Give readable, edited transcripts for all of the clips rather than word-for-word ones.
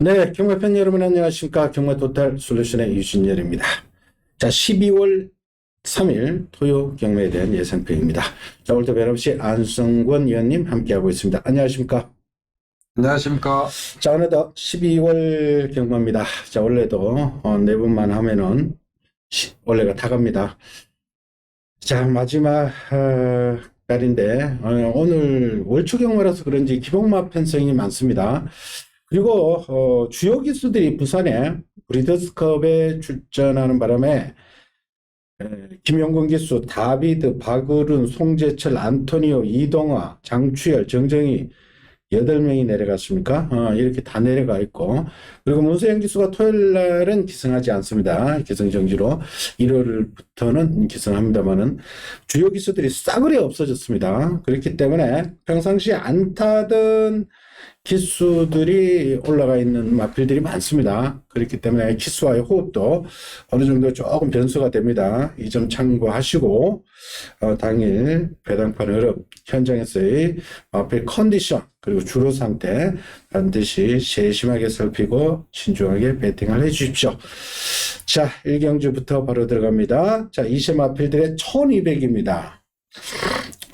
네, 경매 팬 여러분 안녕하십니까. 경매 토탈 솔루션의 유진열입니다. 자, 12월 3일 토요 경매에 대한 예상평입니다. 자, 오늘도 변함없이 안성권 위원님 함께하고 있습니다. 안녕하십니까. 안녕하십니까. 자, 어느덧 12월 경매입니다. 자, 원래도 4번만 하면은 원래가 다 갑니다. 자, 마지막 날인데 오늘 월초 경매라서 그런지 기복마 편성이 많습니다. 그리고 주요 기수들이 부산에 브리더스컵에 출전하는 바람에 김용근 기수, 다비드, 박을훈, 송재철, 안토니오, 이동화, 장추열, 정정희 8명이 내려갔습니까? 이렇게 다 내려가 있고, 그리고 문세영 기수가 토요일 날은 기승하지 않습니다. 기승 정지로 1월부터는 기승합니다만은 주요 기수들이 싸그리 없어졌습니다. 그렇기 때문에 평상시에 안 타던 기수들이 올라가 있는 마필들이 많습니다. 그렇기 때문에 기수와의 호흡도 어느 정도 조금 변수가 됩니다. 이 점 참고하시고 당일 배당판 흐름, 현장에서의 마필 컨디션 그리고 주로 상태 반드시 세심하게 살피고 신중하게 배팅을 해주십시오. 자, 1경주부터 바로 들어갑니다. 자, 20 마필들의 1200입니다.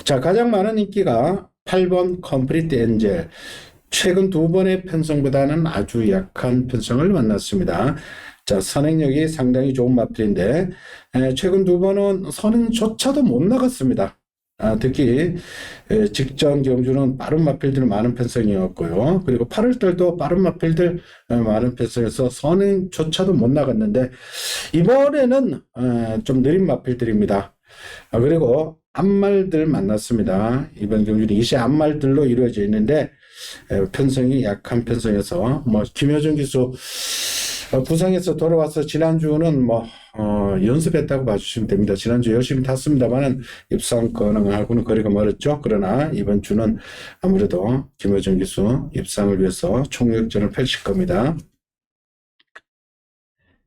자, 가장 많은 인기가 8번 컴플리트 엔젤. 최근 2번의 편성보다는 아주 약한 편성을 만났습니다. 자, 선행력이 상당히 좋은 마필인데 최근 2번은 선행조차도 못 나갔습니다. 특히 직전 경주는 빠른 마필들 많은 편성이었고요. 그리고 8월달도 빠른 마필들 많은 편성에서 선행조차도 못 나갔는데 이번에는 좀 느린 마필들입니다. 그리고 앞말들 만났습니다. 이번 경주는 20 앞말들로 이루어져 있는데 편성이 약한 편성에서 김효준 기수 부상에서 돌아와서 지난주는 연습했다고 봐주시면 됩니다. 지난주 열심히 탔습니다만은 입상 가능하고는 거리가 멀었죠. 그러나 이번 주는 아무래도 김효준 기수 입상을 위해서 총력전을 펼칠 겁니다.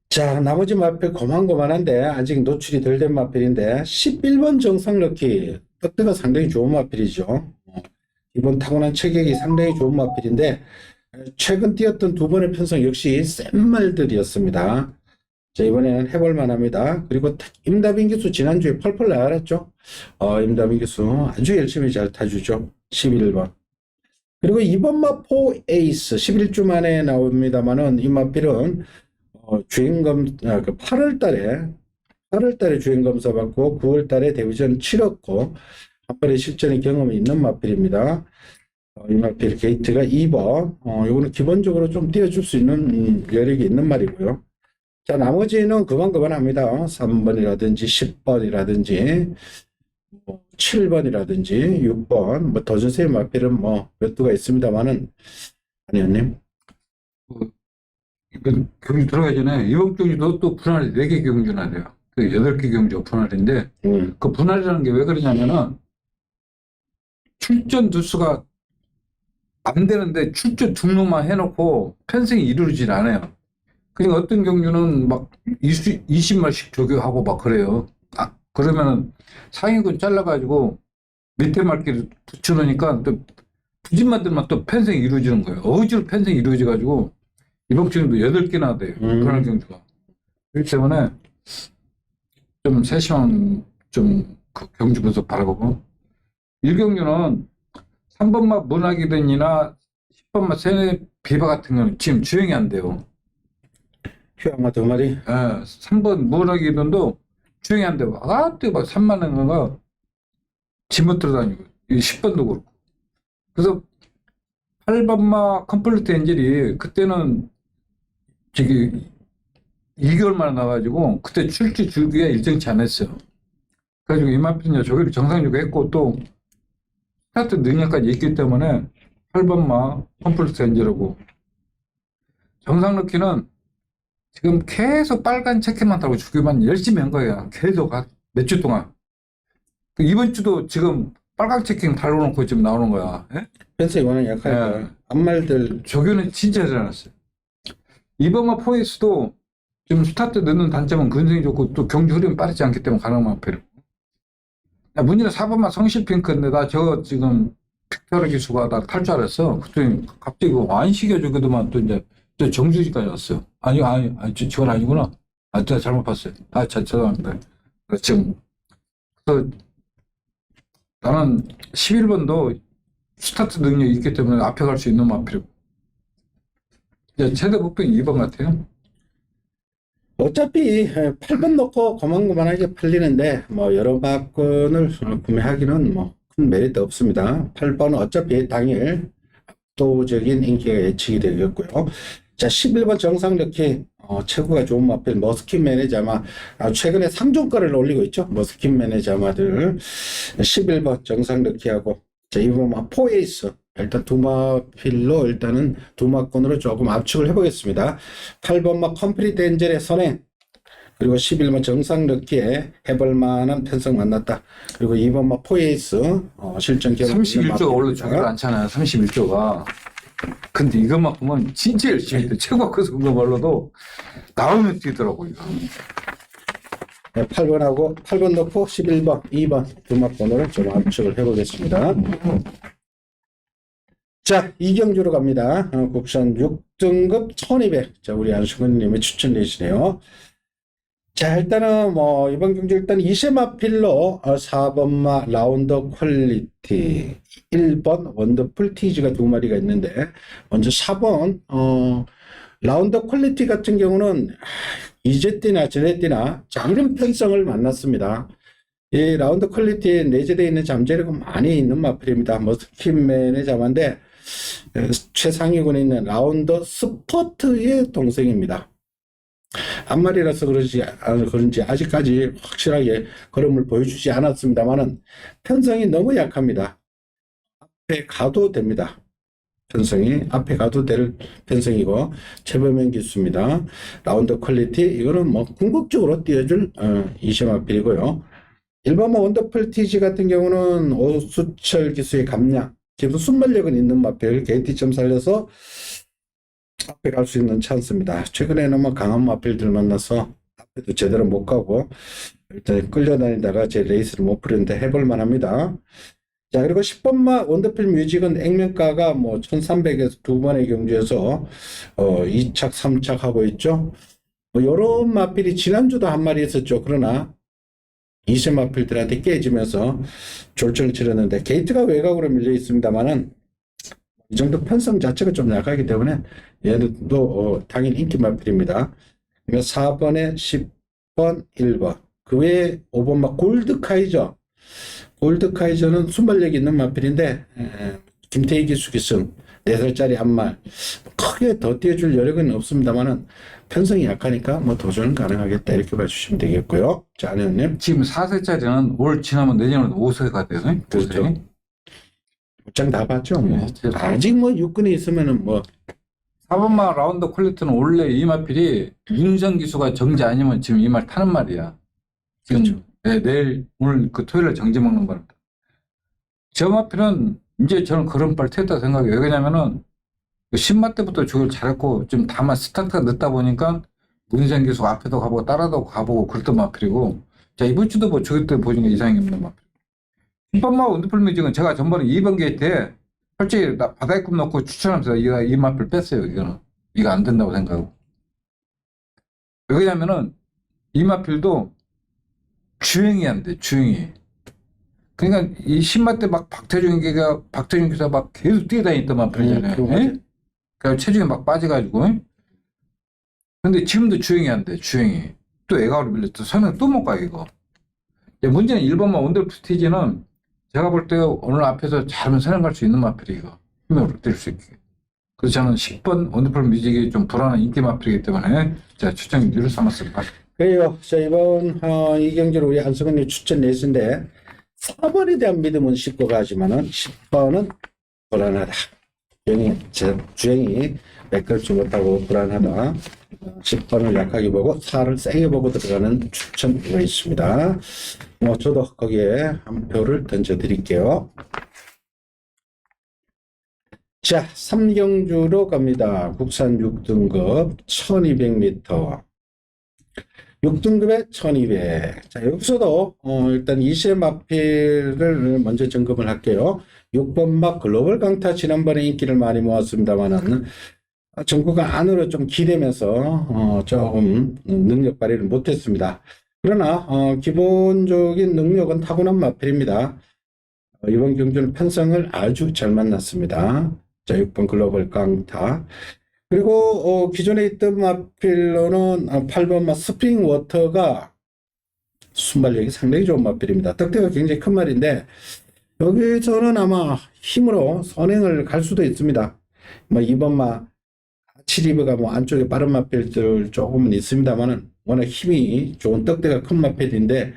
자, 나머지 마필 고만고만한데 아직 노출이 덜 된 마필인데 11번 정상럭키 떡대가 상당히 좋은 마필이죠. 이번 타고난 체격이 상당히 좋은 마필인데 최근 뛰었던 2번의 편성 역시 센 말들이었습니다. 자, 이번에는 해볼만 합니다. 그리고 임다빈 기수 지난주에 펄펄 나갔죠. 임다빈 기수 아주 열심히 잘 타주죠. 11번. 그리고 이번 마포 에이스 11주 만에 나옵니다만은 이 마필은 주행검 8월 달에 주행검사 받고 9월 달에 데뷔전 치렀고 한 번의 실전의 경험이 있는 마필입니다. 이 마필 게이트가 2번. 요거는 기본적으로 좀 띄워줄 수 있는 여력이 있는 말이고요. 자, 나머지는 그만합니다. 3번이라든지 10번이라든지 7번이라든지 6번 더 주세요. 마필은 몇 두가 있습니다만은 아니요님. 경주 들어가기 전에 이번 경주도 또 분할이 4개 경주나 돼요. 8개 경주가 분할인데 그 분할이라는 게 왜 그러냐면은 출전 두수가 안 되는데 출전 등록만 해놓고 편성이 이루어지질 않아요. 그러니까 어떤 경주는 막 20마리씩 조교하고 막 그래요. 그러면은 상위군 잘라가지고 밑에 말기를 붙여놓으니까 또 부진마들만 또 편성이 이루어지는 거예요. 어지로 편성이 이루어져가지고 이번 경주도 8개나 돼요. 그런 경주가. 그렇기 때문에 좀 세심한 그 경주 분석 바라보고 1경주는 3번마 문학이든이나 10번마 세네 비바 같은 경우는 지금 주행이 안 돼요. 휴양마 2마리? 3번 문학이든도 주행이 안 돼요. 막 3만 원가 지못 들어다니고 10번도 그렇고. 그래서 8번마 컴플리트 엔젤이 그때는 2개월 만에 나와가지고 그때 출시 주기가 일정치 않았어요. 그래가지고 이마피냐 조기를 정상적으로 했고 또 스타트 능력까지 있기 때문에 8번마 컴플리트 엔젤하고 정상럭키는 지금 계속 빨간 체크만 타고 주기만 열심히 한 거예요. 계속 몇 주 동안. 이번 주도 지금 빨간 체킹 달아놓고 지금 나오는 거야. 편성이 워낙 약하니까 앞말들 조교는 진짜 잘해놨어요. 이번마 포에스도 지금 스타트 넣는 단점은 근성이 좋고 또 경주 흐름이 빠르지 않기 때문에 가능한 마필. 문제는 4번마 성실핑크인데 나 저 지금 픽터르 기수가 나 탈 줄 알았어. 그랬더니 갑자기 안시켜주거든만 또 이제 저 정주지까지 왔어요. 아니, 저건 아니구나. 제가 잘못 봤어요. 죄송합니다. 지금, 그래서 나는 11번도 스타트 능력이 있기 때문에 앞에 갈 수 있는 마필이고. 최대 목표는 2번 같아요. 어차피 8번 넣고 고만고만하게 팔리는데 뭐 여러 막권을 구매하기는 뭐 큰 메리트 없습니다. 8번은 어차피 당일 압도적인 인기가 예측이 되겠고요. 자, 11번 정상 넣기 최고가 좋은 마필 머스킨 매니저마 최근에 상종가를 올리고 있죠. 머스킨 매니저마들 11번 정상 넣기하고 자, 이번 포에이스 일단 두 마필로 일단은 두 마권으로 조금 압축을 해보겠습니다. 8번 막 컴플리트 엔젤의 선행 그리고 11번 정상 넣기에 해볼 만한 편성 만났다. 그리고 2번 막 포에이스 실전 기록 31조가 원래 좋지가 않잖아요. 31조가. 근데 이것만 보면 진짜 열심히 했대. 최고 그 정도말로도 나오면 뛰더라고 이거. 8번하고 8번 넣고 11번, 2번 두 마권으로 좀 압축을 해보겠습니다. 자, 이경주로 갑니다. 국산 6등급 1200. 자, 우리 안수근님이 추천되시네요. 자, 일단은 뭐 이번 경주 일단 이세마필로 4번마 라운더 퀄리티 1번 원더풀 티즈가 두 마리가 있는데 먼저 4번 라운더 퀄리티 같은 경우는 이제 띠나 저래 띠나 자, 이런 편성을 만났습니다. 이 라운더 퀄리티에 내재되어 있는 잠재력이 많이 있는 마필입니다. 머스킨맨의 잠인데 최상위군에 있는 라운더 스포트의 동생입니다. 앞말이라서 그런지 아직까지 확실하게 걸음을 보여주지 않았습니다만은 편성이 너무 약합니다. 앞에 가도 됩니다. 편성이 앞에 가도 될 편성이고 최범현 기수입니다. 라운드 퀄리티 이거는 뭐 궁극적으로 띄워줄 이시마필이고요. 일반 뭐 원더풀 TG 같은 경우는 오수철 기수의 감량 기본 순발력은 있는 마필 게이트점 살려서 앞에 갈 수 있는 찬스입니다. 최근에는 뭐 강한 마필들 만나서 앞에도 제대로 못 가고 일단 끌려다니다가 제 레이스를 못 풀었는데 해볼 만합니다. 자, 그리고 10번마 원더필 뮤직은 액면가가 뭐 1300에서 두 번의 경주에서 2착 3착 하고 있죠. 뭐 요런 마필이 지난주도 한 마리 있었죠. 그러나 이세 마필들한테 깨지면서 졸전을 치렀는데 게이트가 외곽으로 밀려 있습니다만은 이 정도 편성 자체가 좀 약하기 때문에 얘도 당연히 인기 마필입니다. 그러니까 4번에 10번, 1번. 그 외에 5번 막 골드카이저. 골드카이저는 순발력이 있는 마필인데 김태희 기수 기승 4살짜리 앞말 크게 더 띄워줄 여력은 없습니다만은 편성이 약하니까 뭐 도전은 가능하겠다 이렇게 봐주시면 되겠고요. 자, 안혜원님. 지금 4세짜리는 올 지나면 내년에도 5세가 돼요. 그렇죠. 옷장 다 봤죠. 뭐. 네, 아직 뭐 육군에 있으면은 뭐 4번마 라운드 퀄리티는 원래 이 마필이 윤정 기수가 정지 아니면 지금 이 말 타는 말이야. 지금 그렇죠. 네, 내일 오늘 그 토요일에 정지 먹는 바랍니다. 저 마필은 이제 저는 그런 빨 됐다 생각해요. 왜냐면은 10마 때부터 저걸 잘했고 좀 다만 스타트가 늦다 보니까 문생 기수 앞에도 가보고 따라도 가보고 그랬던 마필이고 자 이번 주도 뭐 저기 때 보니까 이상이 없는 마필. 10번마 원더풀 뮤직은 제가 전번에 2번 게이트에 솔직히 바다에 꿈 넣고 추천하면서 이 마필 뺐어요. 이거 안 된다고 생각하고. 왜냐면은 이 마필도 주행이 안 돼. 주행이. 그러니까 이 10마 때 막 박태준 기사 막 계속 뛰어다녔던 마필이잖아요. 그러니까 체중이 막 빠져가지고. 근데 지금도 주행이 안 돼. 주행이. 또 애가로 밀렸어. 선행 또 못 가 이거. 문제는 1번마 원더풀 TG는 제가 볼 때 오늘 앞에서 잘하면 선행 갈 수 있는 마필이 이거. 힘을 뛸 수 있게. 그래서 저는 10번 원더풀 뮤직이 좀 불안한 인기 마필이기 때문에 제가 추천 이유를 삼았습니다. 그래요. 자, 이번 이 경기를 우리 안승훈님 추천 레이스인데 4번에 대한 믿음은 싣고 가지만은 10번은 불안하다. 주행이 매끄럽지 못하고 불안하다. 10번을 약하게 보고 4를 세게 보고 들어가는 추천이 있습니다. 뭐 저도 거기에 한 표를 던져 드릴게요. 자, 3경주로 갑니다. 국산 6등급 1200m. 6등급에 1200. 자, 여기서도 일단 이세 마필을 먼저 점검을 할게요. 6번 막 글로벌 강타 지난번에 인기를 많이 모았습니다만은 정구가 안으로 좀 기대면서 조금 능력 발휘를 못했습니다. 그러나 기본적인 능력은 타고난 마필입니다. 이번 경주는 편성을 아주 잘 만났습니다. 자, 6번 글로벌 강타. 그리고 기존에 있던 마필로는 8번 스프링 워터가 순발력이 상당히 좋은 마필입니다. 덕대가 굉장히 큰 말인데 여기서는 아마 힘으로 선행을 갈 수도 있습니다. 뭐 2번 아치리브가 뭐 안쪽에 빠른 마필들 조금은 있습니다만은 워낙 힘이 좋은 떡대가 큰 마필인데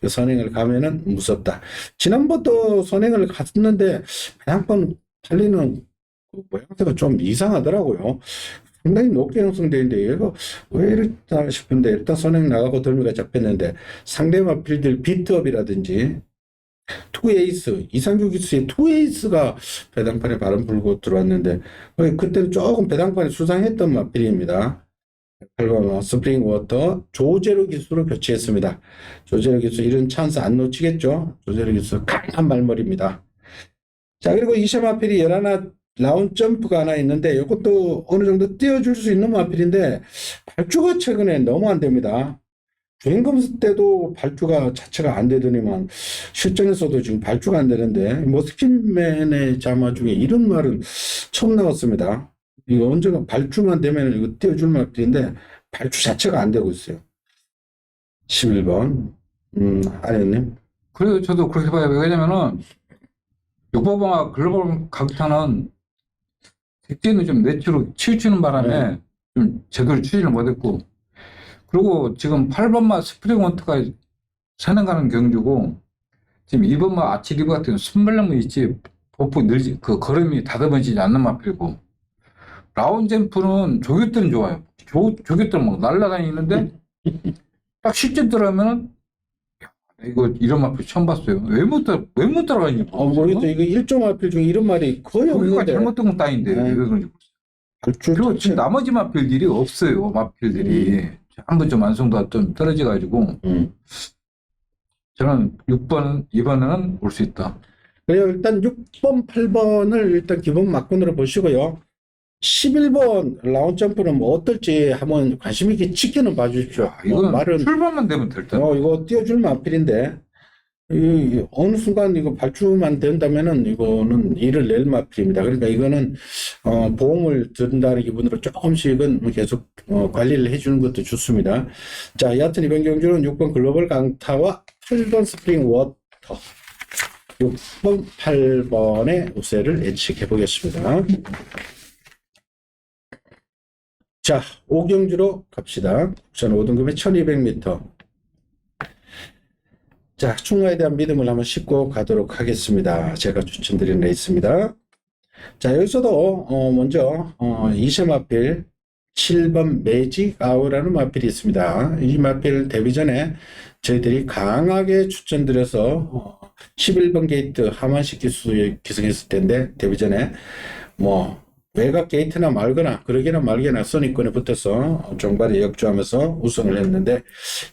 선행을 가면은 무섭다. 지난번도 선행을 갔는데 배당권 달리는 그 모양새가 좀 이상하더라고요. 상당히 높게 형성되어 있는데 얘가 왜 이랬다 싶은데 일단 선행 나가고 덜미가 잡혔는데 상대 마필들 비트업이라든지 투에이스, 이상규 기수의 투에이스가 배당판에 바람 불고 들어왔는데 그때는 조금 배당판에 수상했던 마필입니다. 8번 스프링 워터 조제로 기수로 교체했습니다. 조제로 기수 이런 찬스 안 놓치겠죠. 조제로 기수 강한 말머리입니다. 자, 그리고 이세 마필이 11 라운 점프가 하나 있는데 이것도 어느 정도 띄워줄 수 있는 마필인데 발주가 최근에 너무 안 됩니다. 주행 검수 때도 발주가 자체가 안 되더니만 실전에서도 지금 발주가 안 되는데 머스킨맨의 자마 중에 이런 말은 처음 나왔습니다. 이거 언젠가 발주만 되면 이거 띄워줄 마필인데 발주 자체가 안 되고 있어요. 11번 아련님. 그래도 저도 그렇게 봐요. 왜냐면은 육법왕과 글로벌 강타는 그때는 좀 내추로 치우치는 바람에 좀 제대로 추진을 못했고, 그리고 지금 8번마 스프링 원트가 선행 가는 경주고, 지금 2번마 아치리브 같은 순발력만 있지 보폭 늘지 그 걸음이 다듬어지지 않는 마필이고, 라운잼프는 조교들은 좋아요. 조교들은 막 날아다니는데 딱 실제 들어가면은 이거 이런 마필 처음 봤어요. 왜 못 따라가니? 모르겠다. 이거 일종 마필 중에 이런 말이 거의 거기가 없는데. 잘못된 건 따인데 왜 그런지. 발주 그리고 자체. 지금 나머지 마필들이 없어요. 마필들이 한번 좀 완성도가 좀 떨어져가지고 저는 6번, 2번은 올 수 있다. 그래요. 일단 6번, 8번을 일단 기본 막군으로 보시고요. 11번 라운 점프는 뭐 어떨지 한번 관심 있게 지켜는 봐주십시오. 이건 말은 출발만 되면 될 듯. 이거 띄워줄 마필인데 어느 순간 이거 발주만 된다면은 이거는 일을 낼 마필입니다. 그러니까 이거는 보험을 든다는 기분으로 조금씩은 계속 관리를 해주는 것도 좋습니다. 자, 여하튼 이번 경주는 6번 글로벌 강타와 8번 스프링 워터 6번, 8번의 우세를 예측해 보겠습니다. 자, 5경주로 갑시다. 국산 5등급의 1200m. 자, 충무에 대한 믿음을 한번 싣고 가도록 하겠습니다. 제가 추천드리는 레이스입니다. 자, 여기서도 먼저 이세 마필 7번 매직 아우라는 마필이 있습니다. 이 마필 데뷔 전에 저희들이 강하게 추천드려서 11번 게이트 하만식 기수에 기승했을 텐데 데뷔 전에 뭐 외곽 게이트나 말거나 그러기나 말거나 선입권에 붙어서 종발에 역주하면서 우승을 했는데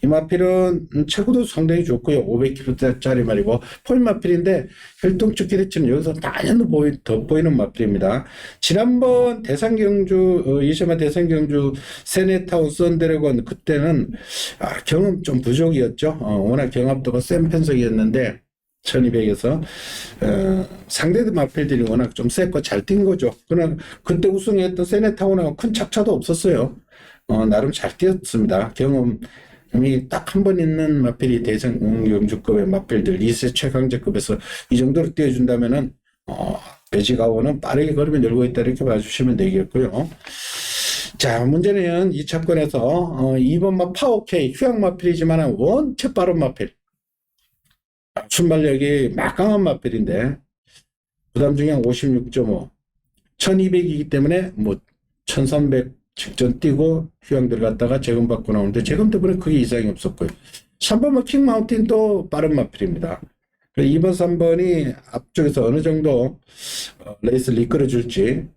이 마필은 체구도 상당히 좋고요. 500kg짜리 말이고 포인 마필인데 혈통축 기대치는 여기서 단연 더 보이는 마필입니다. 지난번 대상경주 이세마 대상경주 세네타운 선드래곤 그때는 경험 좀 부족이었죠. 워낙 경합도가 센 편석이었는데 1200에서 상대들 마필들이 워낙 좀 셌고 잘 뛴 거죠. 그러나 그때 우승했던 세네타운하고 큰 격차도 없었어요. 나름 잘 뛰었습니다. 경험이 딱 한 번 있는 마필이 대상경주급의 마필들 2세 최강자급에서 이 정도로 뛰어준다면은 매직아워는 빠르게 걸으면 열고 있다 이렇게 봐주시면 되겠고요. 자, 문제는 2차권에서 2번 파워K 휴양 마필이지만 원체 빠른 마필 순발력이 막강한 마필인데 부담 중량 56.5 1200이기 때문에 뭐 1300 직전 뛰고 휴양 들어갔다가 재검받고 나오는데 재검 때문에 크게 이상이 없었고요. 3번은 킹마운틴도 빠른 마필입니다. 2번 3번이 앞쪽에서 어느 정도 레이스를 이끌어줄지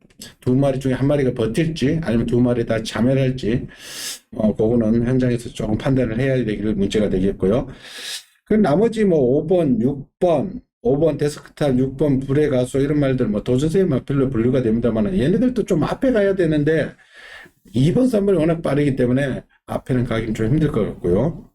두 마리 중에 한 마리가 버틸지 아니면 두 마리 다 자멸할지 그거는 현장에서 조금 판단을 해야 되길 문제가 되겠고요. 그 나머지 뭐 5번, 6번, 5번 데스크탑, 6번 불의 가수 이런 말들 뭐 도전세의 마필로 분류가 됩니다만 얘네들도 좀 앞에 가야 되는데 2번, 3번이 워낙 빠르기 때문에 앞에는 가긴 좀 힘들 것 같고요.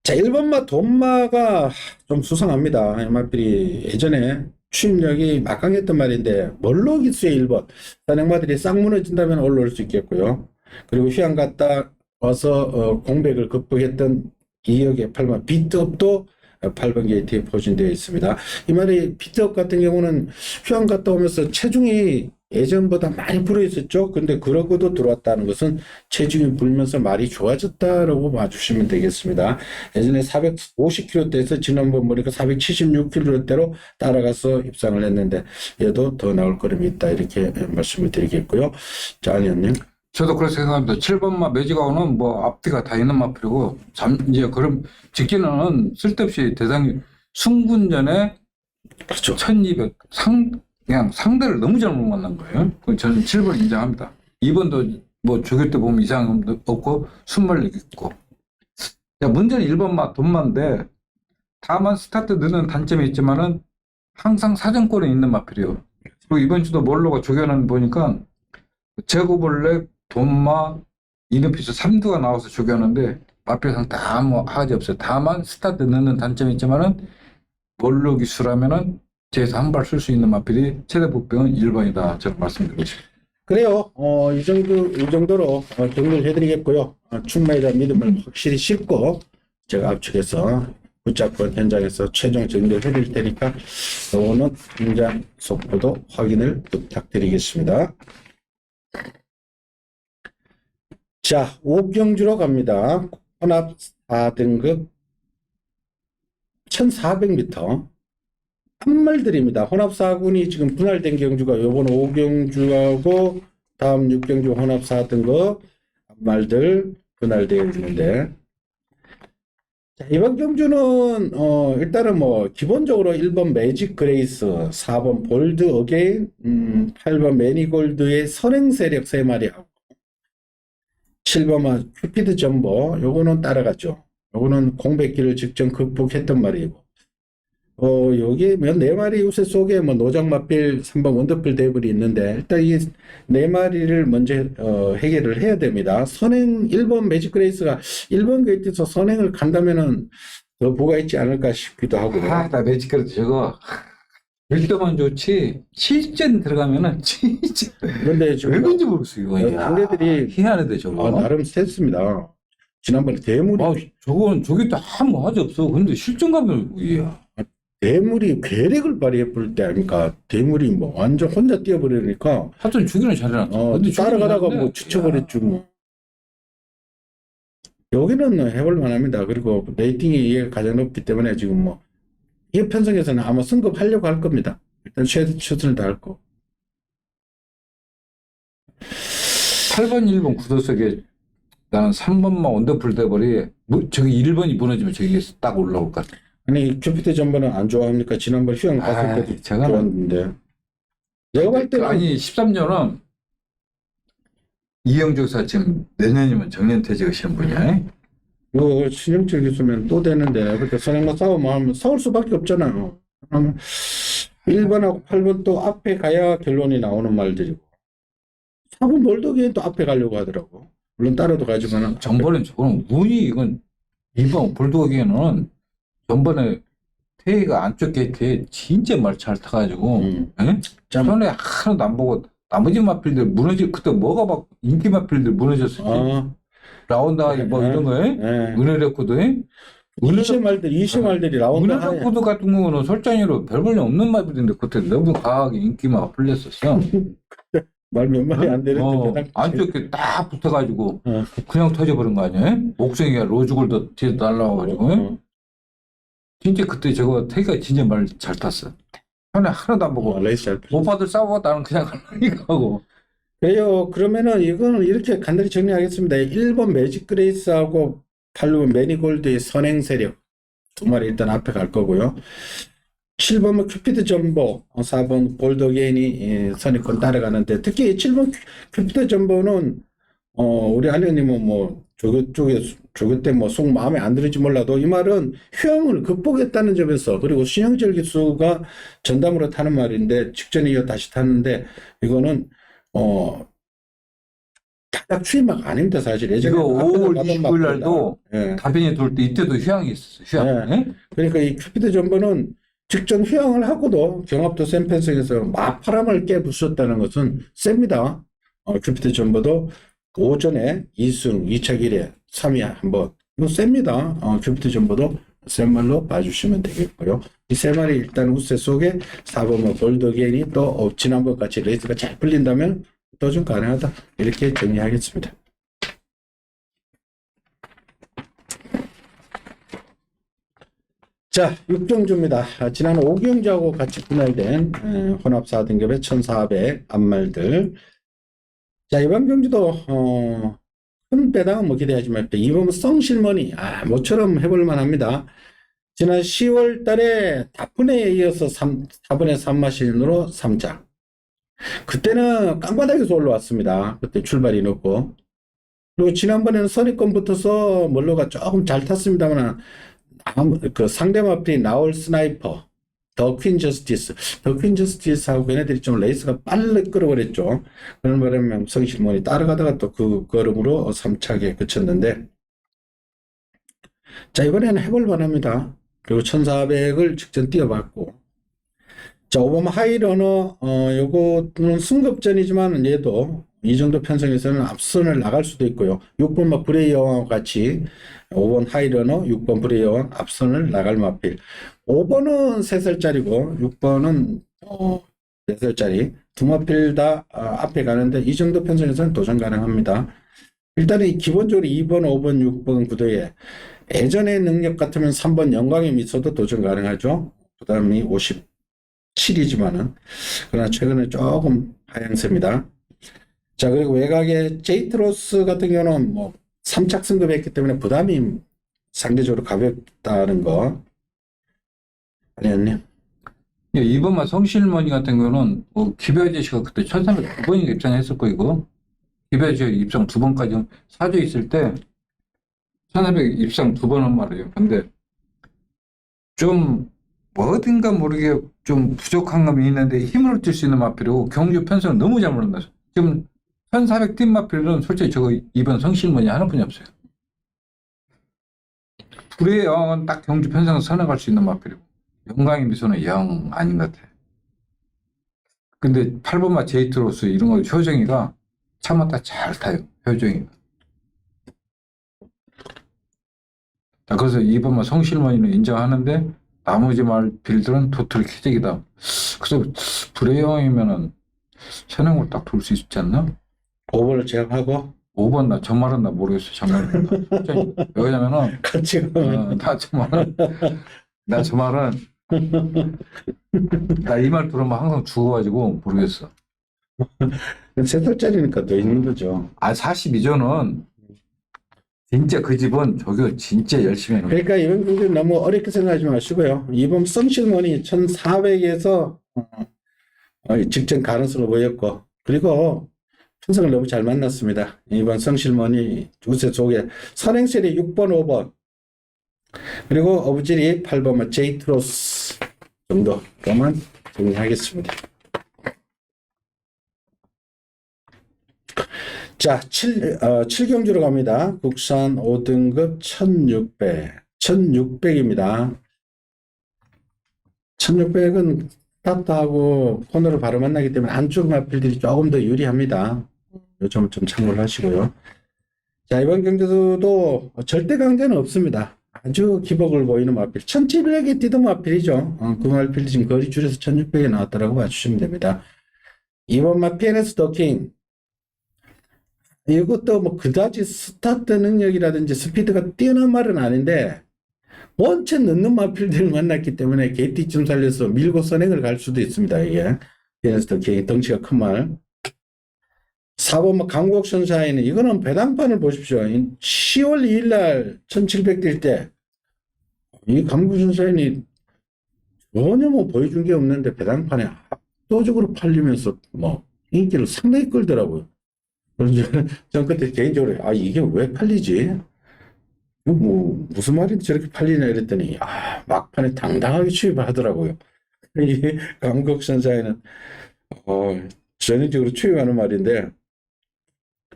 자, 1번마 돈마가 좀 수상합니다. 마필이 예전에 추임력이 막강했던 말인데 멀로 기수의 1번 산행마들이 싹 무너진다면 올라올 수 있겠고요. 그리고 휴양 갔다 와서 공백을 극복했던 2역의 8번 비트업도 8번 게이트에 포진되어 있습니다. 이 말이 비트업 같은 경우는 휴양 갔다 오면서 체중이 예전보다 많이 불어 있었죠. 근데 그러고도 들어왔다는 것은 체중이 불면서 말이 좋아졌다라고 봐주시면 되겠습니다. 예전에 450kg대에서 지난번 보니까 476kg대로 따라가서 입상을 했는데 얘도 더 나올 거름이 있다 이렇게 말씀을 드리겠고요. 자, 안현님. 저도 그렇게 생각합니다. 7번마 매직아웃은 뭐 앞뒤가 다 있는 마필이고 이제 그럼 직진은 쓸데없이 대상이 승군전에 그렇죠. 1200 그냥 상대를 너무 잘못 만난 거예요. 저는 7번 인정합니다. 2번도 뭐 조교 때 보면 이상도 없고 순발력 있고. 야, 문제는 1번마 돈마인데 다만 스타트 늦는 단점이 있지만은 항상 사정권에 있는 마필이에요. 그리고 이번 주도 몰로가 조교는 보니까 제고벌레, 돈마, 이너피스 3두가 나와서 조교하는데 마필상 다 뭐 하지 없어요. 다만 스타트 늦는 단점이 있지만은 몰로 기수라면은 제에서 한 발 쓸 수 있는 마필이 최대 복병은 1번이다. 제가 말씀드리고 싶습니다. 그래요. 이 정도로 정리를 해드리겠고요. 충만이라 믿음을 확실히 싣고 제가 압축해서 붙잡고 현장에서 최종 정리를 해드릴 테니까 오늘 현장 속보도 확인을 부탁드리겠습니다. 자, 5경주로 갑니다. 혼합 4등급 1400m 한말들입니다. 혼합 4군이 지금 분할된 경주가 요번 5경주하고 다음 6경주 혼합 4등급 한말들 분할되어 있는데 자, 이번 경주는 일단은 뭐 기본적으로 1번 매직 그레이스, 4번 볼드 어게인, 8번 매니골드의 선행 세력 3마리하고 7번은 큐피드 점보 요거는 따라갔죠. 요거는 공백기를 직접 극복했던 말이고 여기 몇 4마리 요새 속에 뭐 노장마필 3번 원더풀 데블이 있는데 일단 이 4마리를 먼저 해결을 해야 됩니다. 선행 1번 매직 그레이스가 1번 게이트에서 선행을 간다면은 더 뭐가 있지 않을까 싶기도 하고. 나 매직 그래도 저거 일도만 좋지 실전 들어가면은 진짜 그런데 왜 그런지 모르겠어요. 이거. 상대들이 희한하대 저거. 나름 셌습니다. 지난번에 대물이 저건 저기 또 아무 하지 없어. 근데 실전 가면 이야. 대물이 괴력을 발휘해 볼 때 아닙니까? 대물이 뭐 완전 혼자 뛰어버리니까 하여튼 주기는 잘해놨어. 근데 따라가다가 뭐 지쳐버렸죠 뭐. 여기는 해볼 만합니다. 그리고 레이팅이 이게 가장 높기 때문에 지금 뭐 이 편성에서는 아마 승급하려고 할 겁니다. 일단 최선을 다할 거. 8번, 1번 구도석에 나는 3번만 원더풀 대버리 저기 1번이 무너지면 저기 딱 올라올 것 같아. 아니 큐피드 전번은 안 좋아합니까? 지난번 휴양 갔을 때도 좋았는데. 내가 볼 때는 아니 13년은 이영조사 지금 내년이면 정년퇴직을 시험 보냐? 이거 신영철 교수면 또 되는데 그렇게 선행과 싸우면 하면 싸울 수밖에 없잖아요. 1번하고 8번 또 앞에 가야 결론이 나오는 말들이고 4번 볼덕이 또 앞에 가려고 하더라고. 물론 따라도 가지만 전번엔 저거는 운이 이건 2번 볼드기에는 전번에 태희가 안쪽 게이트에 진짜 말 잘 타가지고 손에 하나도 안 보고 나머지 마필들 그때 뭐가 막 인기 마필들 무너졌었지. 라운드 뭐 이런 거에 은혜레코드 이시말들이 라운드 은혜레코드 같은 경우는 설정으로 별 볼일 없는 마필인데 그때 너무 강하게 인기만 풀렸었어. 말 몇 마리 안 되는데 안쪽에 딱 붙어가지고 그냥 터져버린 거 아니야? 목성이가 로즈골드 뒤에 날라와가지고 진짜 그때 저거 태기가 진짜 말 잘 탔어. 손에 하나도 안 보고 오빠들 싸워 나는 그냥 가고. 그래요. 그러면은 이거는 이렇게 간단히 정리하겠습니다. 1번 매직 그레이스하고 8번 매니골드의 선행 세력 2마리 일단 앞에 갈 거고요. 7번은 큐피드 점보, 4번 볼드 게인이 선입권 따라가는데 특히 7번 큐피드 점보는 우리 한현님은 뭐 조교 때 뭐 속 마음에 안 들을지 몰라도 이 말은 휴양을 극복했다는 점에서, 그리고 신영철 기수가 전담으로 타는 말인데 직전에 이어 다시 탔는데, 이거는 타작 추임막 아닙니다 사실. 예전에 이거 5월 받은 29일 막보다. 날도 예. 다빈이 돌 때 이때도 휴양이 있었어. 휴양. 예? 그러니까 이 큐피드 점퍼는 직전 휴양을 하고도 경합도 센 편성에서 막바람을 깨부sus다는 것은 셉니다. 큐피드 점퍼도 오전에 2승, 2차 기례, 3위 한번, 이거 셉니다. 큐피드 점퍼도 센 말로 봐주시면 되겠고요. 이 세 마리 일단 우세 속에 4번은 볼드게인이 또 지난번 같이 레이스가 잘 풀린다면 또 좀 가능하다. 이렇게 정리하겠습니다. 자, 6경주입니다. 지난 5경주하고 같이 분할된 혼합 4등급의 1400 앞말들. 자, 이번 경주도 큰 배당은 뭐 기대하지 말고 이번 성실머니 모처럼 해볼만 합니다. 지난 10월 달에 다푼에 이어서 4번의 3마신으로 3장. 그때는 깡바닥에서 올라왔습니다. 그때 출발이 늦고. 그리고 지난번에는 선입권 붙어서 멀로가 조금 잘 탔습니다만, 그 상대 마필이 나올 스나이퍼, 더 퀸 저스티스하고 걔네들이 좀 레이스가 빨리 끌어버렸죠. 그런 바람에 성실몬이 따라가다가 또 그 걸음으로 3차게 그쳤는데, 자, 이번에는 해볼만 합니다. 그리고 1400을 직전 뛰어봤고, 자, 오바마 하이러너, 요거는 승급전이지만 얘도 이 정도 편성에서는 앞선을 나갈 수도 있고요. 6번 막 브레이어와 같이 5번 하이러너, 6번 브레이어와 앞선을 나갈 마필. 5번은 3살짜리고 6번은 4살짜리 두 마필 다 앞에 가는데 이 정도 편성에서는 도전 가능합니다. 일단은 기본적으로 2번, 5번, 6번 구도에 예전의 능력 같으면 3번 영광의 미소도 도전 가능하죠. 그 다음이 57이지만은 그러나 최근에 조금 하향세입니다. 자, 그리고 외곽에 제이트로스 같은 경우는 뭐 3착 승급했기 때문에 부담이 상대적으로 가볍다는 거. 아니었네요. 예, 이번만 성실머니 같은 경우는 기베아제 씨가 그때 1309번인가 입장했었고, 이거 기베아제 입상 2번까지 사주 있을 때 1300 입상 2번은 말이에요. 근데 좀 어딘가 모르게 좀 부족한 감이 있는데 힘을 줄 수 있는 마필이고 경주 편성을 너무 잘 모른다. 지금 1400 팀 마필은 솔직히 저거 이번 성실머니 하나뿐이 없어요. 불의 여왕은 딱 경주 편성을 선택할 수 있는 마필이고 영광의 미소는 영 아닌 것 같아. 근데 8번마 제이트로스 이런 거 효정이가 참았다 잘 타요. 효정이가. 그래서 2번마 성실머니는 인정하는데 나머지 말필들은 도토리 키재기다. 그래서 불의 여왕이면은 천행을 딱 돌 수 있지 않나? 5번을 제압하고 5번 저 말은 나 모르겠어. 정말. 왜냐면은 같이 가면 나 저 말은 나 이 말 들으면 항상 죽어가지고 모르겠어. 3살짜리니까 더 있는 거죠. 42조는 진짜 그 집은 저기 진짜 열심히 해놓은 그러니까 이번 경기는 너무 어렵게 생각하지 마시고요. 이번 성실머니 1400에서 직전 가능성을 보였고, 그리고 편성을 너무 잘 만났습니다. 이번 성실머니 우세 속에 선행셀이 6번, 5번, 그리고 어부질이 8번 제이트로스 정도로만 정리하겠습니다. 자, 7경주로 갑니다. 국산 5등급 1600입니다. 1600은 스타트하고 코너를 바로 만나기 때문에 안쪽 마필들이 조금 더 유리합니다. 요점 좀 참고를 하시고요. 자, 이번 경주도 절대 강자는 없습니다. 아주 기복을 보이는 마필. 1700에 뛰던 마필이죠. 그 마필이 지금 거리 줄여서 1600에 나왔다라고 봐주시면 됩니다. 이번 마 PNS 더킹. 이것도 뭐 그다지 스타트 능력이라든지 스피드가 뛰어난 말은 아닌데 원체 넣는 마필들을 만났기 때문에 게이티쯤 살려서 밀고 선행을 갈 수도 있습니다. 이게 PNS 더킹 덩치가 큰 말. 4번 강국 선사에는 이거는 배당판을 보십시오. 10월 2일 날 1700 뛸 때 이 강국 선사인이 전혀 뭐 보여준 게 없는데 배당판에 압도적으로 팔리면서 뭐 인기를 상당히 끌더라고요. 그래서 저는 그때 개인적으로, 아, 이게 왜 팔리지? 이거 뭐, 무슨 말인지 저렇게 팔리나 이랬더니, 아, 막판에 당당하게 취입을 하더라고요. 이 강국선사에는, 어, 전형적으로 취입하는 말인데,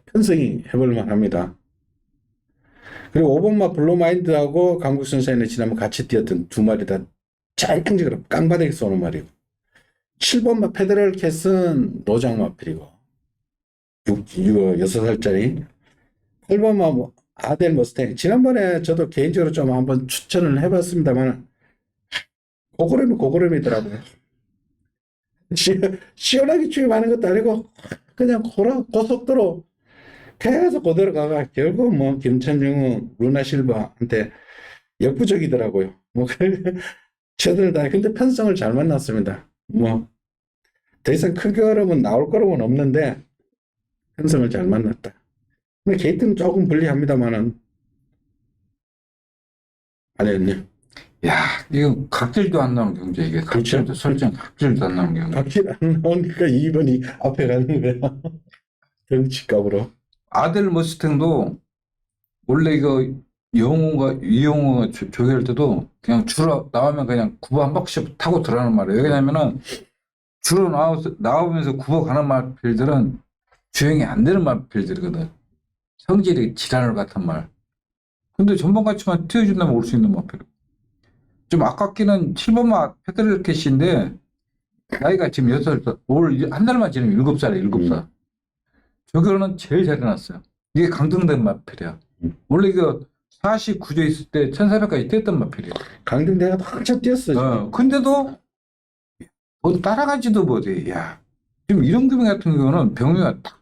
편성이 해볼만 합니다. 그리고 5번마 블루마인드하고 강국선사에는 지난번 같이 뛰었던 두 마리 다 짱짱적으로 깡바닥에 쏘는 말이고, 7번마 페더럴 캣은 노장 마필이고, 6살짜리. 8번마 뭐 아델 머스탱. 지난번에 저도 개인적으로 좀 한번 추천을 해봤습니다만, 고구름이더라고요. 시원하게 취임하는 것도 아니고, 그냥 고속도로 계속 그대로 가가, 결국 뭐, 김천중우, 루나실바한테 역부족이더라고요. 뭐, 저들 다, 근데 편성을 잘 만났습니다. 뭐, 더 이상 큰 걸음은 나올 거라고는 없는데, 편성을 잘 만났다. 근데 게이트는 조금 불리합니다만은, 아니었네. 야, 이거 각질도 안 나오는 경제, 이게 그렇죠. 각질도 설정 각질도 안 나오는 경제. 각질 안 나오니까 2번이 앞에 가는 거야. 덩치값으로. 아델 머스탱도 원래 이거 이영호가 조교할 때도 그냥 주로 나오면 그냥 구보 한 바퀴씩 타고 들어가는 말이에요. 왜냐면은 주로 나오면서 구보 가는 말필들은 주행이 안 되는 말필들이거든. 성질이 지랄 같은 말. 근데 전번같이만 튀어준다면 올 수 있는 말필. 좀 아깝기는 7번마 페드럴캣인데 나이가 지금 6살, 올 한 달만 지나면 7살이에요. 7살. 조교는 제일 잘 해놨어요. 이게 강등된 마필이야. 원래 이거 49조 있을 때 1400까지 뛰었던 마필이에요. 강등대가 한참 뛰었어. 근데도 뭐 따라가지도 못해. 야, 지금 이런 금액 같은 경우는 병이가 딱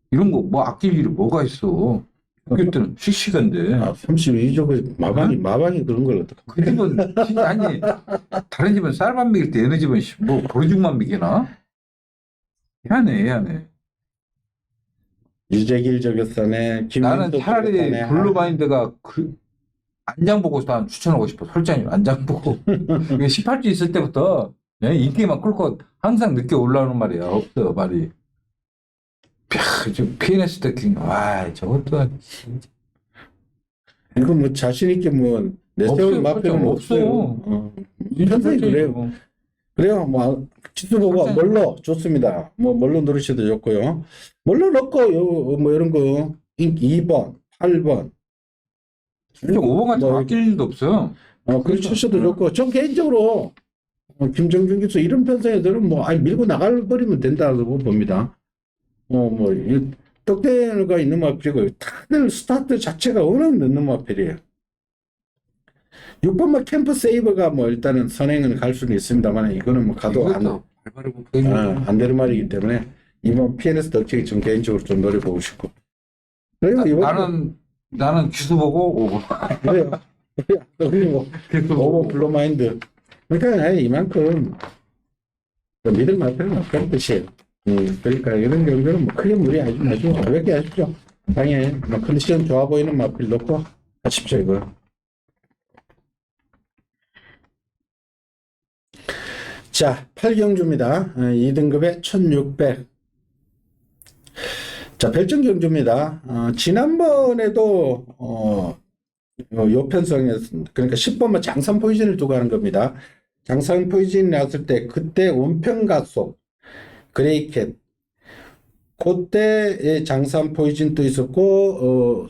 이런 거 뭐 아낄 일이 뭐가 있어. 그때는 씩씩한데. 아, 32조 마방이 그런 걸 어떡해. 그 집은 진짜 아니 다른 집은 쌀만 먹일 때 얘네 집은 뭐 보리죽만 먹이나? 희한해. 유재길 저격산에 나는 차라리 저격산에 블루마인드가 안장 보고서 난 추천하고 싶어. 솔직히 안장 보고. 이게 18주 있을 때부터 인기만 끌고 항상 늦게 올라오는 말이야. 없어 말이. 지금 PNS 때킹 와 저것도 진짜 이거 뭐 자신 있게 뭐 내세울 마표는 없어요. 현상이 그래요. 그래요. 뭐 지수 보고 뭘로 좋습니다. 뭐 뭘로 누르셔도 좋고요. 뭘로 넣고 뭐 이런 거 2번, 8번. 5번 같은 거 아낄 일도 없어요. 그걸 치셔도 좋고, 전 개인적으로 김정준 기수 이런 편성에서는 뭐 아니 밀고 나가버리면 된다고 봅니다. 뭐 떡대가 있는 마필이고 다들 스타트 자체가 워낙 늦는 마필이에요. 6번마 캠프 세이버가 뭐 일단은 선행은 갈 수는 있습니다만 이거는 뭐 가도 안 되는 말이기 때문에 이번 PNS 덕책이 좀 개인적으로 좀 노려보고 싶고. 나는 기수 보고 5번. 그래요. 5번 블루마인드. 그러니까 이만큼 믿을 만큼은 없다는 뜻이에요. 그러니까 이런 경우는 뭐 크게 무리하지 가볍게 하십시오. 당연히 뭐 컨디션 좋아 보이는 마필 놓고 하십시오 이거. 자, 8경주입니다. 2등급에 1600. 자, 별정경주입니다. 지난번에도 요 편성에서 그러니까 10번만 장산 포지션을 두고 하는 겁니다. 장산 포지션이 나왔을 때 그때 원평가속 그레이캣 그때의 장산 포지션도 있었고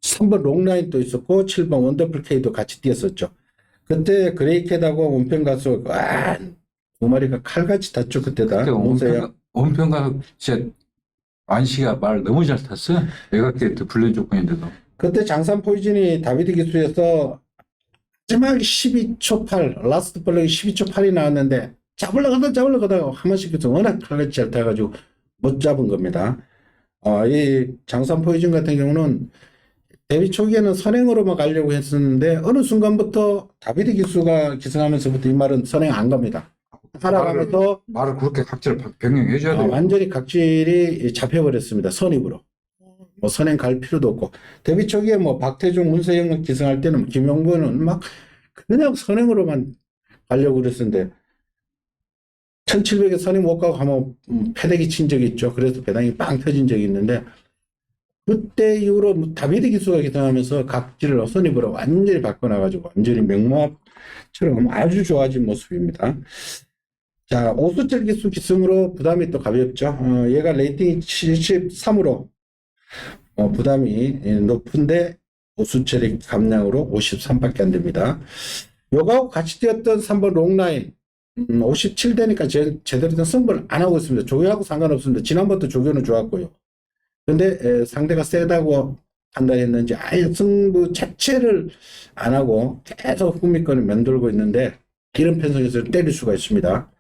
3번 롱라인도 있었고 7번 원더풀 K도 같이 뛰었었죠. 그때 그레이캣하고 원평가속 두 마리가 칼같이 탔죠. 그때다. 원평가속 진짜 안시가 말 너무 잘 탔어. 외곽게이트 불륜 조건인데도. 그때 장산 포지션이 다비드 기수에서 마지막 12초 8 라스트 볼럭이 12초 8이 나왔는데 잡으려고 하다가 한 번씩 워낙 칼같이 잘 타가지고 못 잡은 겁니다. 이 장산 포지션 같은 경우는 데뷔 초기에는 선행으로만 가려고 했었는데 어느 순간부터 다비드 기수가 기승하면서부터 이 말은 선행 안 갑니다. 살아가면서 말을 그렇게 각질을 변경해줘야 돼요. 완전히 각질이 잡혀버렸습니다. 선입으로. 뭐 선행 갈 필요도 없고 데뷔 초기에 뭐 박태중, 문세영 기승할 때는 김용근은 막 그냥 선행으로만 가려고 그랬었는데 1700에 선이 못 가고 하면 패대기 친 적이 있죠. 그래서 배당이 빵 터진 적이 있는데 그때 이후로 뭐 다비드 기수가 기생하면서 각질을 선입으로 완전히 바꿔놔가지고 완전히 명모합처럼 아주 좋아진 모습입니다. 자, 오수철 기수 기승으로 부담이 또 가볍죠. 얘가 레이팅이 73으로 부담이 높은데 오수철의 감량으로 53밖에 안 됩니다. 요거하고 같이 뛰었던 3번 롱라인 57대니까 제대로 된 승부를 안 하고 있습니다. 조교하고 상관없습니다. 지난번도 조교는 좋았고요. 근데 상대가 세다고 판단했는지 아예 승부 자체를 안 하고 계속 흥미권을 맴돌고 있는데 이런 편성에서 때릴 수가 있습니다.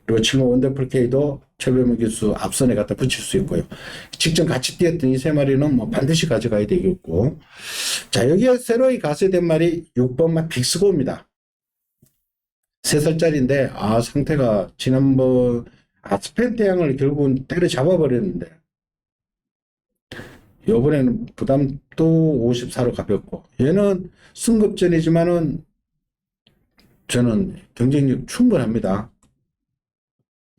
그리고 7번 원더풀 K도 최병문 기수 앞선에 갖다 붙일 수 있고요. 직전 같이 뛰었던 이 세 마리는 뭐 반드시 가져가야 되겠고. 자, 여기에 새로이 가세된 말이 6번마 빅스고입니다. 3살짜리인데, 상태가 지난번 스펜 태양을 결국은 때려잡아 버렸는데, 요번에는 부담도 54로 가볍고, 얘는 승급전이지만은 저는 경쟁력 충분합니다.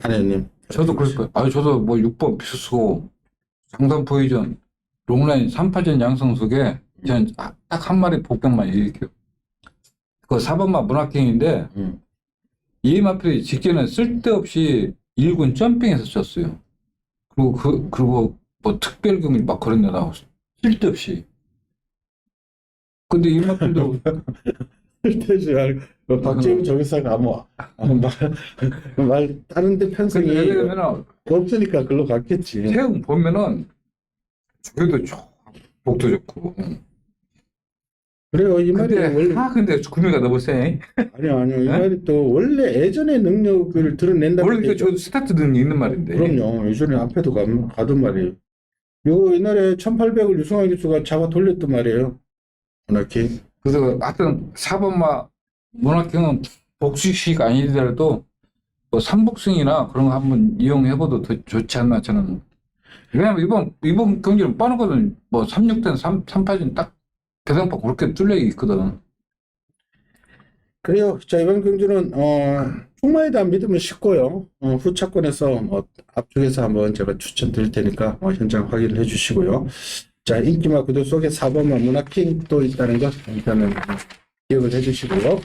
한혜님. 저도 그럴 거예요. 저도 뭐 6번 빅스고 상단 포이전 롱라인 3파전 양성석에 저는 딱 한 마리 복병만 이렇게요. 그 4번마 문학행인데 이 마필이 직전에 쓸데없이 1군 점핑해서 쳤어요. 그리고 뭐 특별금이 막 그런 데 나왔어. 쓸데없이. 근데 이 마필도 박재훈 정의사가 다른 데 편성이 왜냐면 없으니까 글로 갔겠지. 태웅 보면은 저기도 복도 좋고. 그래요. 이 말이 원래 근데 구미가 너무 세. 아니요. 이 말이 또 원래 예전의 능력을 드러낸다는 원래 이게 저 스타트 능력 있는 말인데. 그럼요. 예전에 앞에도 가던 말이에요. 요 옛날에 1800을 유승환 기수가 잡아 돌렸단 말이에요. 문학희. 그래서 하여튼 4번마 문학형은 복식식 아니더라도 뭐 삼복승이나 그런 거 한번 이용해봐도 더 좋지 않나 저는. 왜냐면 이번 경기는 빠르거든. 뭐 36대 3파진 딱 배당파 그렇게 뚫려 있거든. 그래요. 자, 이번 경주는 충만에 대한 믿음은 쉽고요. 후차권에서 앞쪽에서 한번 제가 추천드릴 테니까 현장 확인을 해주시고요. 자, 인기마 구도 속에 4번마 문학킹도 있다는 것 일단은 기억을 해주시고요.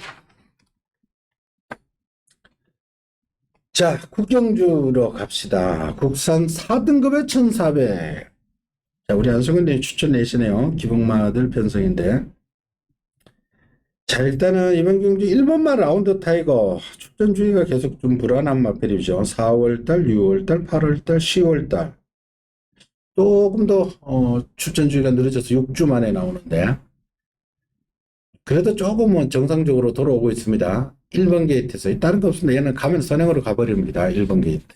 자, 국경주로 갑시다. 국산 4등급의 1400. 자, 우리 안성근님 추천 내시네요. 기복마들 편성인데. 자, 일단은 이번 경주 1번마 라운드 타이거 출전 주의가 계속 좀 불안한 마필이죠. 4월달, 6월달, 8월달, 10월달. 조금 더 출전 주의가 늘어져서 6주 만에 나오는데 그래도 조금은 정상적으로 돌아오고 있습니다. 1번 게이트에서 다른 거 없습니다. 얘는 가면 선행으로 가버립니다. 1번 게이트.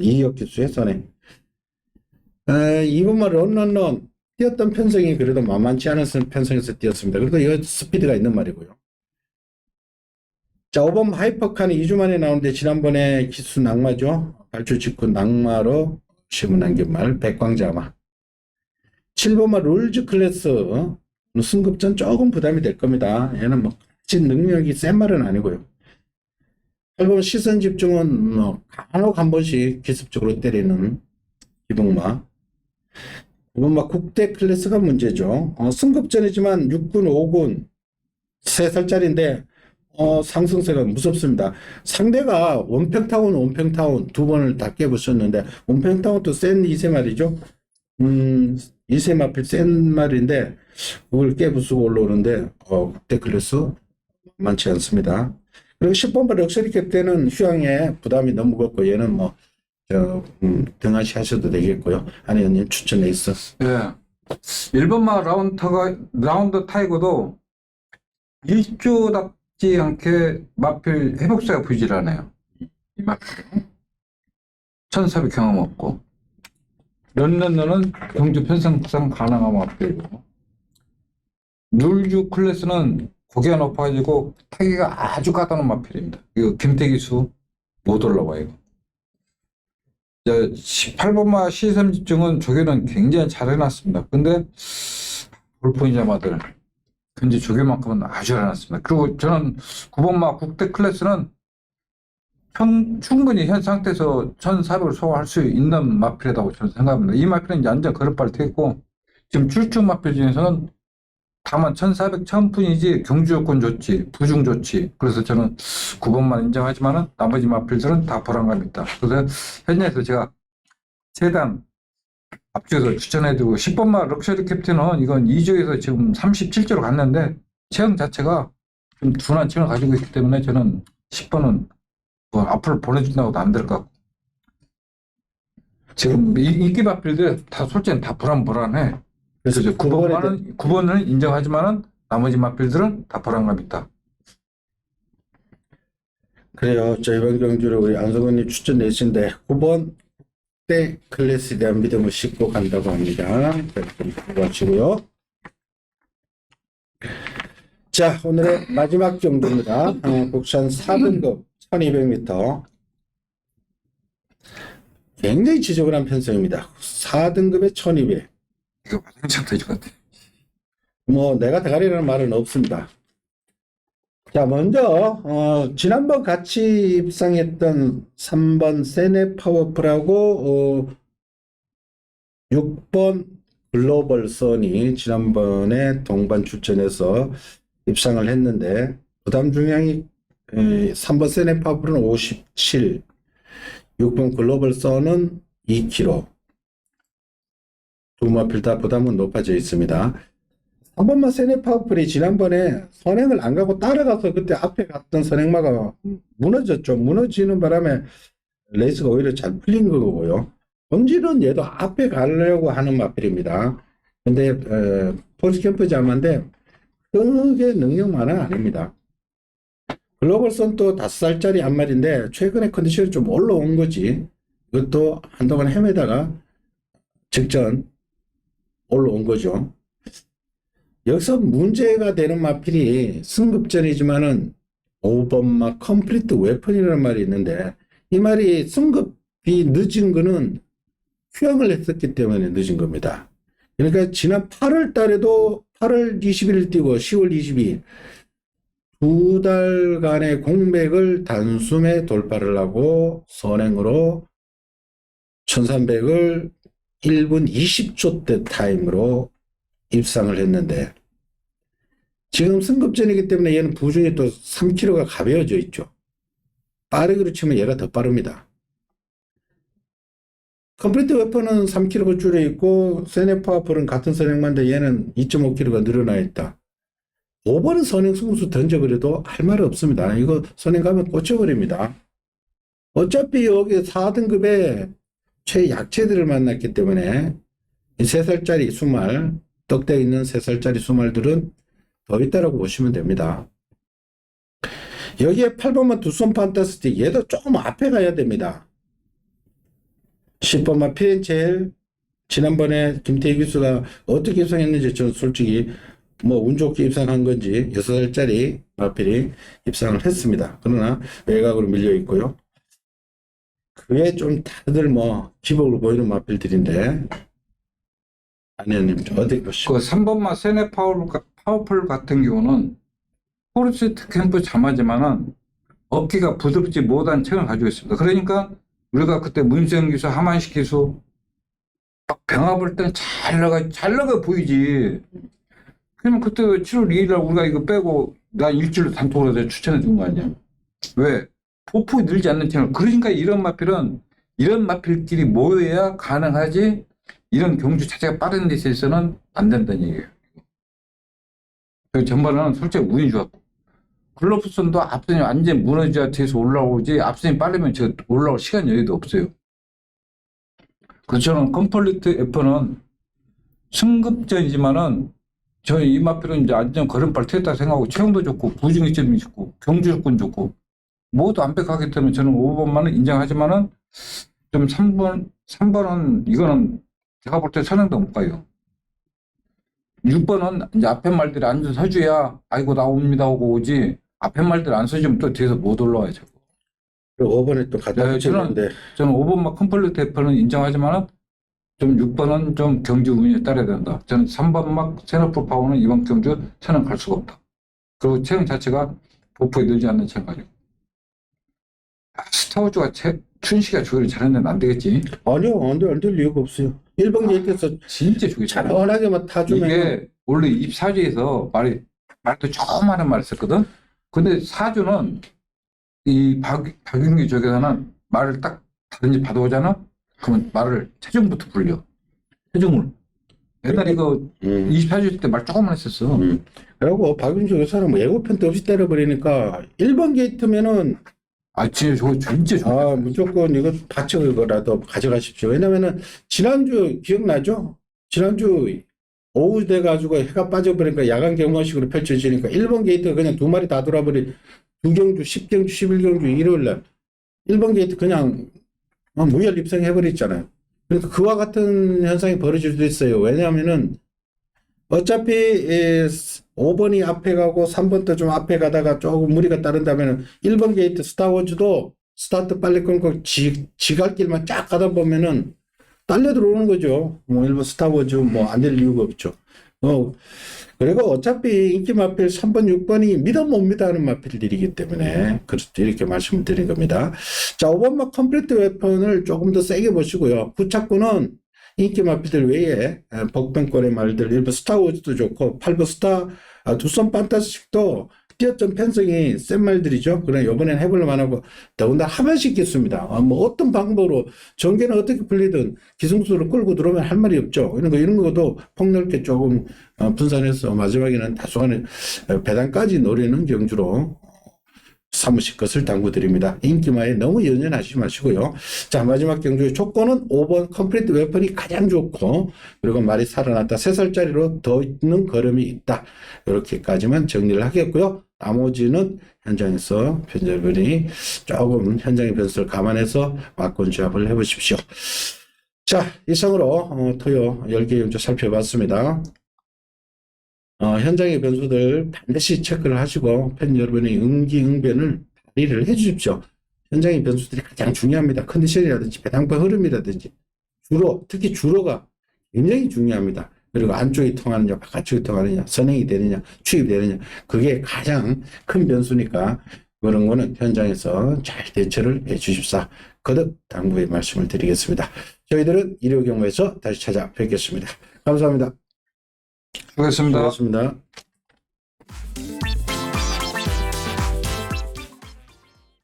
이혁 기수의 선행. 2번마 런런런 뛰었던 편성이 그래도 만만치 않은 편성에서 뛰었습니다. 그래도 이거 스피드가 있는 말이고요. 자, 5번 하이퍼칸이 2주 만에 나오는데 지난번에 기수 낙마죠. 발주 직후 낙마로 심은 남긴말 백광자마. 7번마 롤즈 클래스 승급전 조금 부담이 될 겁니다. 얘는 뭐 능력이 센 말은 아니고요. 8번 시선 집중은 간혹 한 번씩 기습적으로 때리는 기복마. 9번마 국대 클래스가 문제죠. 승급전이지만 6군, 5군 3살짜리인데 상승세가 무섭습니다. 상대가 원평타운 두 번을 다 깨부셨는데 원평타운도 센 2세 말이죠. 2세 마필 센 말인데 그걸 깨부수고 올라오는데 국대 클래스 많지 않습니다. 그리고 10번마 럭셔리 캡 때는 휴양에 부담이 너무 무겁고 얘는 등하시 하셔도 되겠고요. 한 의원님 추천해 있어. 예. 1번마 라운드 타이거도 일조답지 않게 마필 회복세가 부실하네요. 이 마필. 1400 경험 없고. 런런런은 경주 편성상 가능한 마필이고. 룰주 클래스는 고개가 높아가지고 타기가 아주 까다로운 마필입니다. 이거 김태기수 못 올라와 이거. 18번마 시선 집중은 조교는 굉장히 잘 해놨습니다. 근데 볼포인자마들 근데 조교만큼은 아주 잘 해놨습니다. 그리고 저는 9번마 국대 클래스는 충분히 현 상태에서 1,400을 소화할 수 있는 마필이라고 저는 생각합니다. 이 마필은 이제 완전 그릇발 트였고, 지금 출중 마필 중에서는 다만 1,400 처음뿐이지 경주 요건 좋지, 부중 좋지. 그래서 저는 9번만 인정하지만은 나머지 마필들은 다 불안감 있다. 그래서 현장에서 제가 최대한 앞쪽에서 추천해드리고 10번만 럭셔리 캡틴은 이건 2조에서 지금 37조로 갔는데 체형 자체가 좀 둔한 체형을 가지고 있기 때문에 저는 10번은 뭐 앞으로 보내준다고도 안 될 것 같고, 지금 인기 마필들 다 솔직히 다 불안해. 그래서 9번은 인정하지만은 나머지 마필들은 다 불안감 있다. 그래요. 저 이번 경주를 우리 안성근님 추천 내신데 9번 때 클래스에 대한 믿음을 싣고 간다고 합니다. 고하시고요. 자, 오늘의 마지막 경주입니다. 국산 4등급 1200m. 굉장히 지저분한 편성입니다. 4등급에 1200. 이거 완전 터질 것 같아. 뭐 내가 대가리라는 말은 없습니다. 자, 먼저 지난번 같이 입상했던 3번 세네 파워풀하고 6번 글로벌 선이 지난번에 동반 출전해서 입상을 했는데 부담 중량이 3번 세네 파워풀은 57, 6번 글로벌 선은 2kg. 두 마필 다 부담은 높아져 있습니다. 한 번만 세네 파워풀이 지난번에 선행을 안 가고 따라가서 그때 앞에 갔던 선행마가 무너졌죠. 무너지는 바람에 레이스가 오히려 잘 풀린 거고요. 본질은 얘도 앞에 가려고 하는 마필입니다. 근데 폴스캠프 자마인데 크게 능력만은 아닙니다. 글로벌 선도 5살짜리 한 마리인데 최근에 컨디션이 좀 올라온 거지. 이것도 한동안 헤매다가 직전 올라온 거죠. 여기서 문제가 되는 마필이 승급전이지만은 5번마 컴플리트 웨펀이라는 말이 있는데 이 말이 승급이 늦은 거는 휴양을 했었기 때문에 늦은 겁니다. 그러니까 지난 8월 달에도 8월 21일 뛰고 10월 22일 두 달간의 공백을 단숨에 돌파를 하고 선행으로 1300을 1분 20초 대 타임으로 입상을 했는데 지금 승급전이기 때문에 얘는 부중이 또 3kg가 가벼워져 있죠. 빠르기로 치면 얘가 더 빠릅니다. 컴플리트 웨펀은 3kg가 줄여 있고 세네 파워풀은 같은 선행만데 얘는 2.5kg가 늘어나 있다. 5번은 선행 승부수 던져버려도 할 말은 없습니다. 이거 선행 가면 꽂혀버립니다. 어차피 여기 4등급에 최약체들을 만났기 때문에 이 3살짜리 수말, 떡대에 있는 3살짜리 수말들은 더 있다라고 보시면 됩니다. 여기에 8번만 두손 판타스틱, 얘도 조금 앞에 가야 됩니다. 10번만 피렌체일, 지난번에 김태희 기수가 어떻게 입상했는지 저는 솔직히 뭐 운 좋게 입상한 건지 6살짜리 마필이 입상을 했습니다. 그러나 외곽으로 밀려 있고요. 그게 좀 다들 뭐 기복으로 보이는 마필들인데 안현님 어떻게 보시죠? 그 3번마 세네 파워풀 같은 경우는 포르쉐트 캠프 자마지만은 어깨가 부드럽지 못한 체형을 가지고 있습니다. 그러니까 우리가 그때 문수영 기수, 하만식 기수 막 병합을 때는 잘 나가 보이지. 그러면 그때 7월 2일 날 우리가 이거 빼고 나 일주일로 단톡으로 내가 추천해 준 거 아니야. 왜? 보폭이 늘지 않는 체형. 그러니까 이런 마필끼리 모여야 가능하지. 이런 경주 자체가 빠른 데 있어서는 안 된다는 얘기예요. 그 전반은 솔직히 운이 좋았고, 글로프선도 앞선이 완전 무너져야 뒤에서 올라오지, 앞선이 빠르면 저 올라올 시간 여유도 없어요. 그처럼 컴플리트 F는 승급전이지만은 저희 이 마필은 이제 완전 걸음발 트였다 생각하고 체형도 좋고 부중이 좀 좋고 경주 조건 좋고 모두 완벽하기 때문에 저는 5번만은 인정하지만은 좀 3번은 이거는 제가 볼 때 선행도 못 가요. 6번은 이제 앞에 말들이 앉아 서줘야 아이고 나옵니다 하고 오지, 앞에 말들 안 서주면 또 뒤에서 못 올라와요. 그리고 5번에 또 갖다 네, 붙였는데 저는 5번만 컴플리트 F는 인정하지만 좀 6번은 좀 경주 운에 따라야 된다. 저는 3번 막 세너프 파워는 이번 경주 선행 갈 수가 없다. 그리고 체형 자체가 보폭이 늘지 않는 체형 가지고 스타워즈가 춘식이가 조율을 잘했는데 안 되겠지. 아니요, 안 될 이유가 없어요. 1번 게이트에서 진짜 조율 잘해. 편하게만 타주면 이게 원래 24주에서 말도 처음 하는 말을 썼거든. 근데 4주는 이 박윤기 쪽에서는 말을 딱 다든지 받아오잖아. 그러면 말을 체중부터 불려. 체중을. 옛날에 이거 24주 때 말 조금만 했었어. 그리고 박윤주 여사는 뭐 예고편도 없이 때려버리니까 1번 게이트면은 진짜 저거 진짜 좋아. 무조건 이거 받쳐거라도 가져가십시오. 왜냐면은 지난주 기억나죠? 지난주 오후 돼가지고 해가 빠져버리니까 야간 경마식으로 펼쳐지니까 1번 게이트가 그냥 두 마리 다 돌아버린 두경주, 10경주, 11경주 일요일날 1번 게이트 그냥 무혈 입성해버렸잖아요. 그러니까 그와 같은 현상이 벌어질 수도 있어요. 왜냐하면은 어차피 5번이 앞에 가고 3번도 좀 앞에 가다가 조금 무리가 따른다면 1번 게이트 스타워즈도 스타트 빨리 끊고 지갈 길만 쫙 가다 보면은 딸려 들어오는 거죠. 뭐 1번 스타워즈 뭐 안 될 이유가 없죠. 그리고 어차피 인기 마필 3번, 6번이 믿어 못 믿어 하는 마필들이기 때문에 이렇게 말씀을 드린 겁니다. 자, 5번마 컴플리트 웨폰을 조금 더 세게 보시고요. 부착구는 인기 마필들 외에 복병권의 말들 1번 스타워즈도 좋고 8번 두손 판타스틱도 뛰어점 편성이 센 말들이죠. 그래 이번엔 해볼만 하고 더군다나 하면씩 있겠습니다. 뭐 어떤 방법으로 전개는 어떻게 풀리든 기승수를 끌고 들어오면 할 말이 없죠. 이런 것도 폭넓게 조금 분산해서 마지막에는 다소간의 배당까지 노리는 경주로 사무실 것을 당부드립니다. 인기마에 너무 연연하지 마시고요. 자, 마지막 경주의 조건은 5번 컴플리트 웨폰이 가장 좋고 그리고 말이 살아났다. 3살짜리로 더 있는 걸음이 있다. 이렇게까지만 정리를 하겠고요. 나머지는 현장에서 편집분이 조금 현장의 변수를 감안해서 막권 조합을 해보십시오. 자, 이상으로 토요 10개 경주 살펴봤습니다. 현장의 변수들 반드시 체크를 하시고 팬 여러분의 응기응변을 발휘를 해주십시오. 현장의 변수들이 가장 중요합니다. 컨디션이라든지 배당파 흐름이라든지 특히 주로가 굉장히 중요합니다. 그리고 안쪽이 통하느냐 바깥쪽이 통하느냐 선행이 되느냐 추입이 되느냐 그게 가장 큰 변수니까 그런 거는 현장에서 잘 대처를 해 주십사 거듭 당부의 말씀을 드리겠습니다. 저희들은 일요경마에서 다시 찾아뵙겠습니다. 감사합니다. 수고했습니다. 수고하셨습니다.